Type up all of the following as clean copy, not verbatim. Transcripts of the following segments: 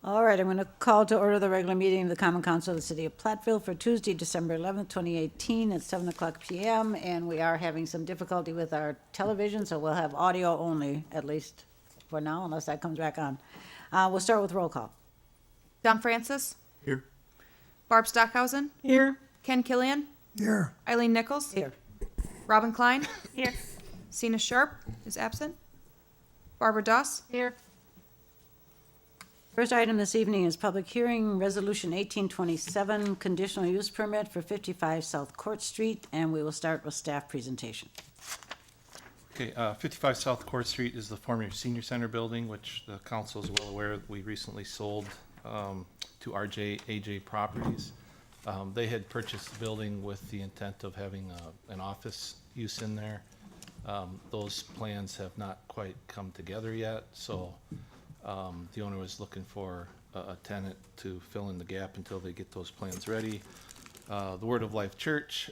All right, I'm going to call to order the regular meeting of the Common Council of the City of Platteville for Tuesday, December 11th, 2018 at 7 o'clock p.m. And we are having some difficulty with our television, so we'll have audio only, at least for now, unless that comes back on. We'll start with roll call. Don Francis. Here. Barb Stockhausen. Here. Ken Killian. Here. Eileen Nichols. Here. Robin Klein. Here. Sina Sharp is absent. Barbara Doss. Here. First item this evening is public hearing, Resolution 1827, conditional use permit for 55 South Court Street, and we will start with staff presentation. Okay, 55 South Court Street is the former senior center building, which the council is well aware we recently sold to AJ Properties. They had purchased the building with the intent of having an office use in there. Those plans have not quite come together yet, so the owner was looking for a tenant to fill in the gap until they get those plans ready. The Word of Life Church,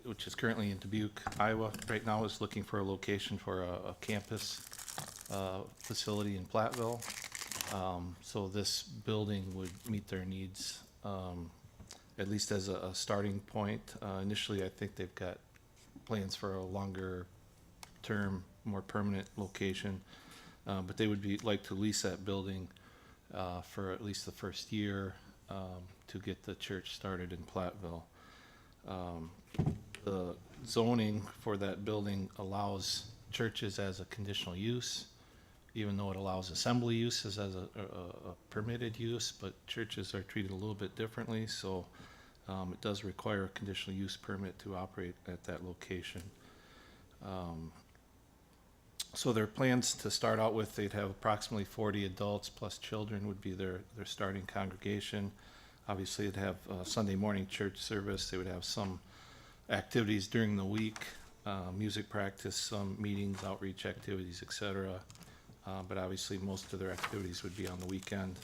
which is currently in Dubuque, Iowa, right now is looking for a location for a campus facility in Platteville. So this building would meet their needs, at least as a starting point. Initially, I think they've got plans for a longer term, more permanent location. But they would like to lease that building for at least the first year to get the church started in Platteville. The zoning for that building allows churches as a conditional use, even though it allows assembly uses as a permitted use, but churches are treated a little bit differently, so it does require a conditional use permit to operate at that location. So their plans to start out with, they'd have approximately 40 adults plus children would be their starting congregation. Obviously, they'd have Sunday morning church service. They would have some activities during the week, music practice, some meetings, outreach activities, etc. But obviously, most of their activities would be on the weekend.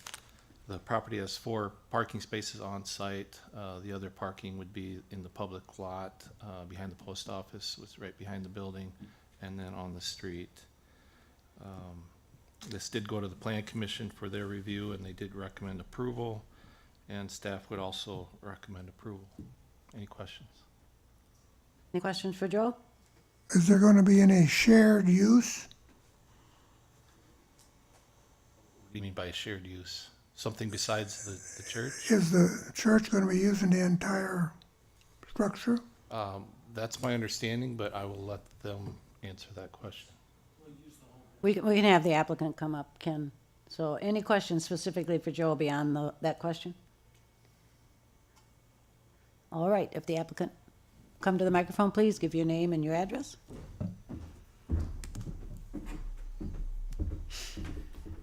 The property has 4 parking spaces on site. The other parking would be in the public lot behind the post office, was right behind the building, and then on the street. This did go to the Plan Commission for their review, and they did recommend approval, and staff would also recommend approval. Any questions? Any questions for Joe? Is there going to be any shared use? What do you mean by shared use? Something besides the church? Is the church going to be using the entire structure? That's my understanding, but I will let them answer that question. We can have the applicant come up, Ken. So any questions specifically for Joe beyond that question? All right, if the applicant come to the microphone, please give your name and your address.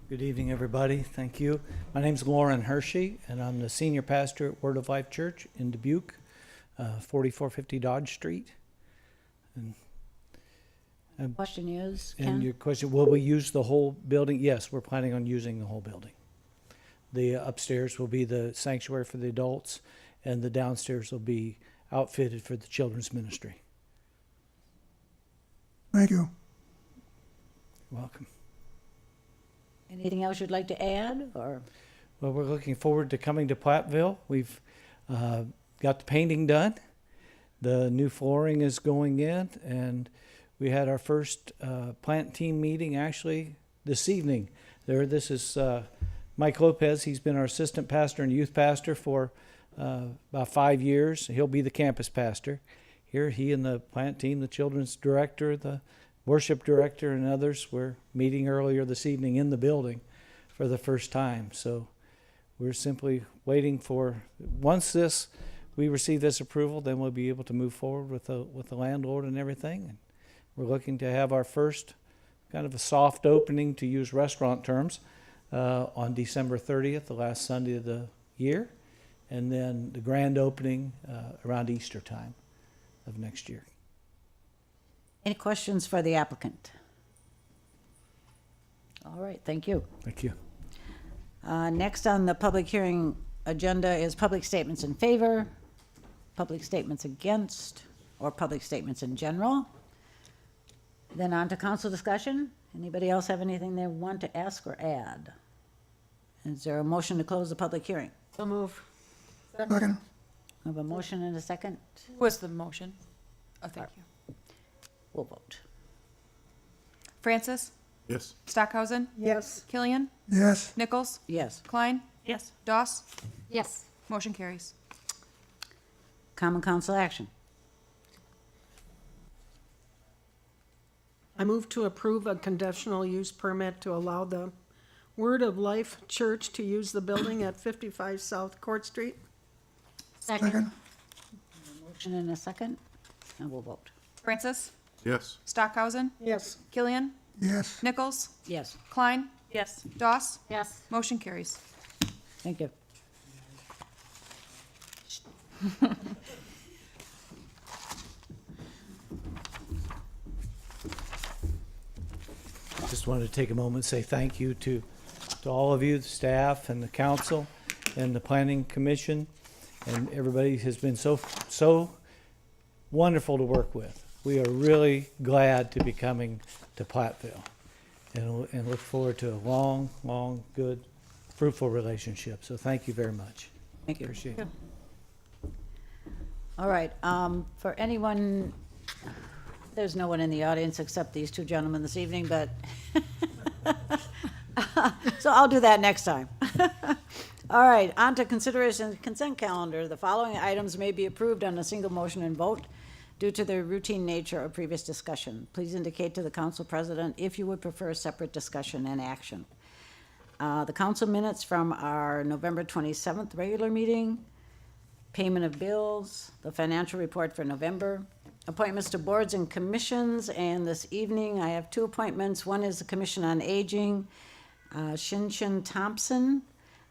Good evening, everybody. Thank you. My name's Lauren Hershey, and I'm the senior pastor at Word of Life Church in Dubuque, 4450 Dodge Street. Question is, And Ken? your question, will we use the whole building? Yes, we're planning on using the whole building. The upstairs will be the sanctuary for the adults, and the downstairs will be outfitted for the children's ministry. Thank you. You're welcome. Anything else you'd like to add, or? Well, we're looking forward to coming to Platteville. We've got the painting done. The new flooring is going in, and we had our first plant team meeting actually this evening. This is Mike Lopez. He's been our assistant pastor and youth pastor for about 5 years. He'll be the campus pastor. Here, he and the plant team, the children's director, the worship director, and others were meeting earlier this evening in the building for the first time. So we're simply waiting for, once we receive this approval, then we'll be able to move forward with the landlord and everything. And we're looking to have our first kind of a soft opening, to use restaurant terms, on December 30th, the last Sunday of the year, and then the grand opening around Easter time of next year. Any questions for the applicant? All right, thank you. Thank you. Next on the public hearing agenda is public statements in favor, public statements against, or public statements in general. Then on to council discussion. Anybody else have anything they want to ask or add? Is there a motion to close the public hearing? So move. Second, I have a motion and a second. Who was the motion? Oh, thank you. We'll vote. Francis? Yes. Stockhausen? Yes. Killian? yes. Nichols? Yes. Klein? Yes. Doss? Yes. Motion carries. Common council action. I move to approve a conditional use permit to allow the Word of Life Church to use the building at 55 South Court Street. Second, Motion and a second, and we'll vote. Francis? Yes. Stockhausen? Yes. Killian? yes. Nichols? Yes, Klein? Yes. Doss? Yes. Motion carries. thank you. Just wanted to take a moment and say thank you to all of you, the staff and the council and the planning commission, and everybody has been so wonderful to work with. We are really glad to be coming to Platteville and look forward to a long, good, fruitful relationship. So thank you very much. Thank you. Appreciate it. All right, for anyone, there's no one in the audience except these two gentlemen this evening, but, so I'll do that next time. All right, on to consideration of the consent calendar. The following items may be approved on a single motion and vote due to their routine nature of previous discussion. Please indicate to the council president if you would prefer a separate discussion and action. The council minutes from our November 27th regular meeting, payment of bills, the financial report for November, appointments to boards and commissions, and this evening I have two appointments. One is the Commission on Aging, Shin Thompson,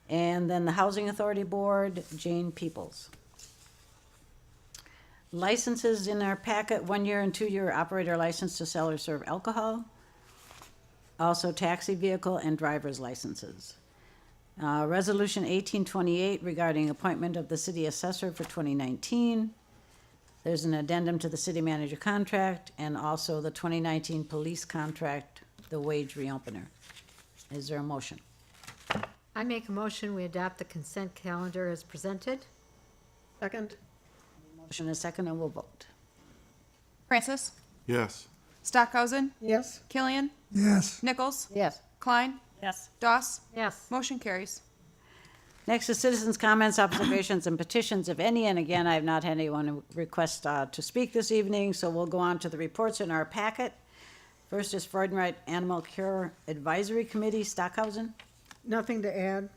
and then the Housing Authority Board, Jane Peoples. Licenses in our packet, 1 year and 2 year operator license to sell or serve alcohol. Also taxi vehicle and driver's licenses. Resolution 1828 regarding appointment of the city assessor for 2019. There's an addendum to the city manager contract and also the 2019 police contract, the wage reopener. Is there a motion? I make a motion, we adopt the consent calendar as presented. Second. Motion is second, and we'll vote. Francis? Yes. Stockhausen? Yes. Killian? Yes, Nichols? Yes. Klein? Yes. Doss? Yes. Motion carries. Next is citizens' comments, observations, and petitions, if any. And again, I have not had anyone request to speak this evening, so we'll go on to the reports in our packet. First is Freudenreich Animal Care Advisory Committee, Stockhausen. Nothing to add.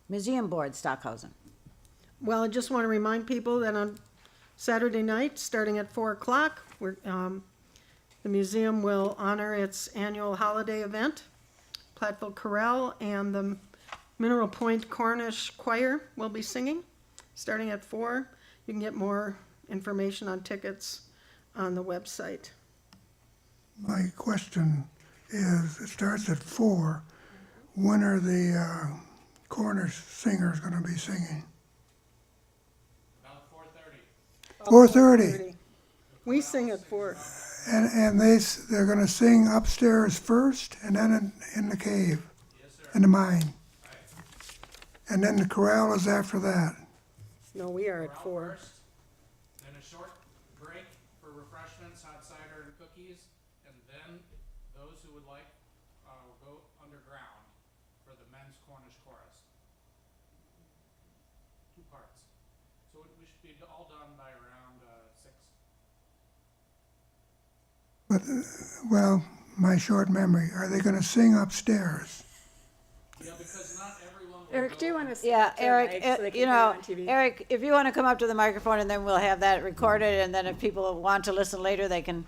Museum Board, Stockhausen. Well, I just want to remind people that on Saturday night, starting at 4 o'clock, the museum will honor its annual holiday event. Platteville Chorale and the Mineral Point Cornish Choir will be singing, starting at 4. You can get more information on tickets on the website. my question is, it starts at 4. When are the Cornish singers gonna be singing? About 4:30. 4:30, We sing at 4. and they're gonna sing upstairs first, and then in the cave? Yes, sir. In the mine? And then the chorale is after that? No, we are at 4. First, then a short break for refreshments, hot cider and cookies, and then those who would like will go underground for the men's Cornish chorus. 2 parts. So we should be all done by around 6. But, well, my short memory, are they gonna sing upstairs? Yeah, because not everyone will Eric, go do you want to? Yeah, Eric, Eric, if you want to come up to the microphone, and then we'll have that recorded, and then if people want to listen later, they can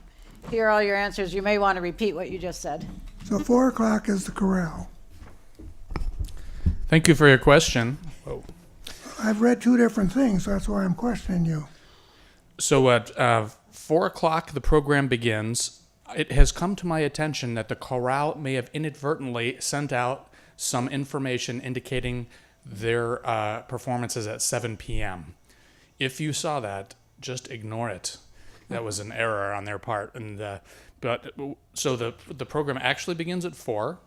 hear all your answers. You may want to repeat what you just said. So 4 o'clock is the chorale. Thank you for your question. I've read 2 different things, so that's why I'm questioning you. So at 4 o'clock, the program begins. It has come to my attention that the chorale may have inadvertently sent out some information indicating their performances at 7 p.m. If you saw that, just ignore it. That was an error on their part. So the program actually begins at 4.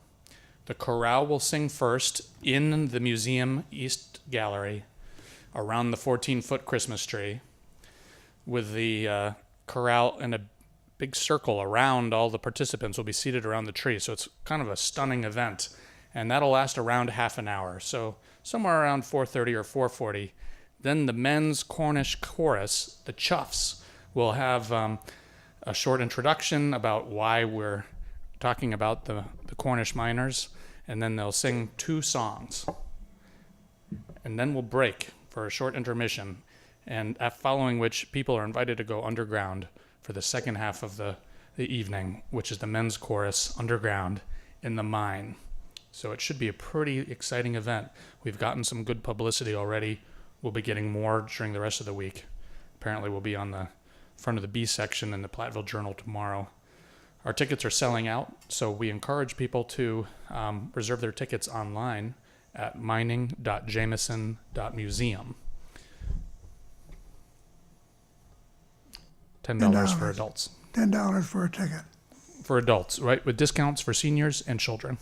The chorale will sing first in the museum East Gallery around the 14-foot Christmas tree, with the chorale in a big circle around. All the participants will be seated around the tree, so it's kind of a stunning event. And that'll last around half an hour, so somewhere around 4:30 or 4:40. Then the men's Cornish chorus, the Chuffs, will have a short introduction about why we're talking about the Cornish miners, and then they'll sing 2 songs. And then we'll break for a short intermission, and following which people are invited to go underground for the second half of the evening, which is the men's chorus underground in the mine. So it should be a pretty exciting event. We've gotten some good publicity already. We'll be getting more during the rest of the week. Apparently we'll be on the front of the B section in the Platteville Journal tomorrow. Our tickets are selling out, so we encourage people to reserve their tickets online at mining.jameson.museum. $10 for adults. $10 for a ticket. For adults, right? With discounts for seniors and children.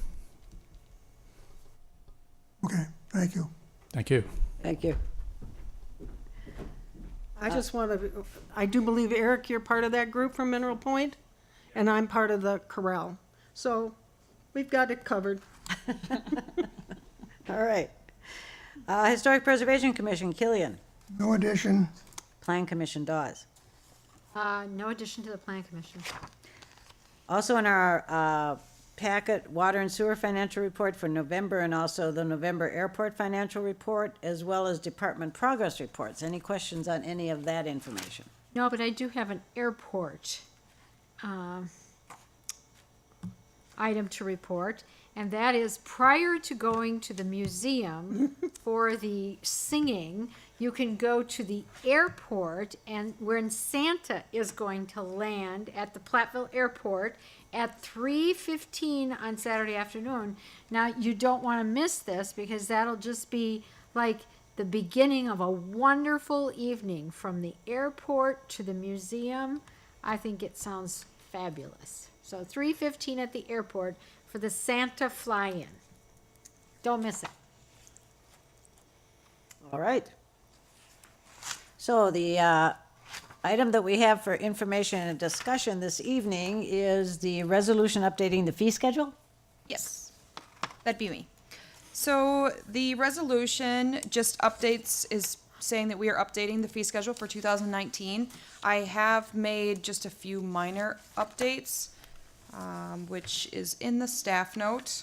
Okay, thank you. Thank you. Thank you. I just want to, I do believe, Eric, you're part of that group from Mineral Point, and I'm part of the corral. So we've got it covered. All right. Historic Preservation Commission, Killian. No addition. Plan Commission, Dawes. No addition to the plan commission. Also in our packet, Water and Sewer Financial Report for November, and also the November Airport Financial Report, as well as Department Progress Reports. Any questions on any of that information? No, but I do have an airport item to report, and that is prior to going to the museum for the singing, you can go to the airport, and when Santa is going to land at the Platteville Airport at 3:15 on Saturday afternoon. Now, you don't want to miss this, because that'll just be like the beginning of a wonderful evening from the airport to the museum. I think it sounds fabulous. So 3:15 at the airport for the Santa fly-in. Don't miss it. All right. So the item that we have for information and discussion this evening is the resolution updating the fee schedule. Yes, that'd be me. So the resolution just updates, is saying that we are updating the fee schedule for 2019. I have made just a few minor updates, which is in the staff note.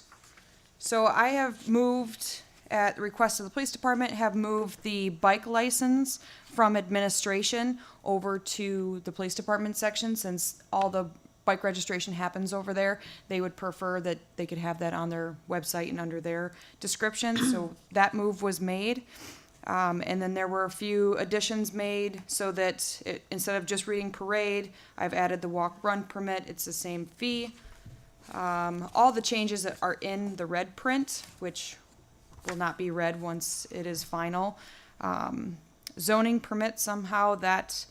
So I have moved, at the request of the police department, have moved the bike license from administration over to the police department section, since all the bike registration happens over there. They would prefer that they could have that on their website and under their description. So that move was made. And then there were a few additions made so that instead of just reading parade, I've added the walk-run permit. It's the same fee. All the changes that are in the red print, which will not be read once it is final. Zoning permit, somehow that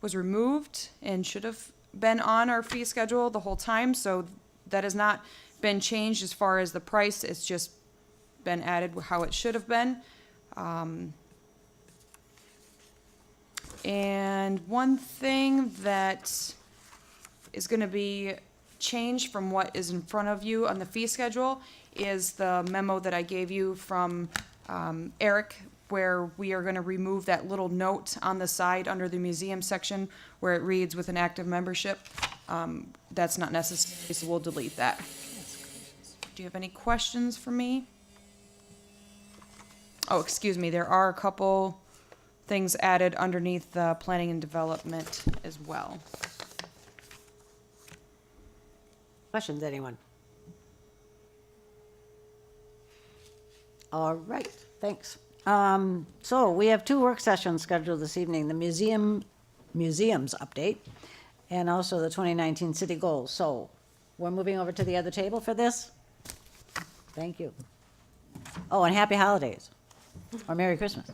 was removed and should have been on our fee schedule the whole time, so that has not been changed as far as the price. It's just been added how it should have been. And one thing that is going to be changed from what is in front of you on the fee schedule is the memo that I gave you from Eric, where we are going to remove that little note on the side under the museum section where it reads with an active membership. That's not necessary, so we'll delete that. Do you have any questions for me? Oh, excuse me, there are a couple things added underneath the planning and development as well. Questions, anyone? All right, thanks. So we have 2 work sessions scheduled this evening, the museums update and also the 2019 city goals. So we're moving over to the other table for this. Thank you. Oh, and happy holidays or Merry Christmas.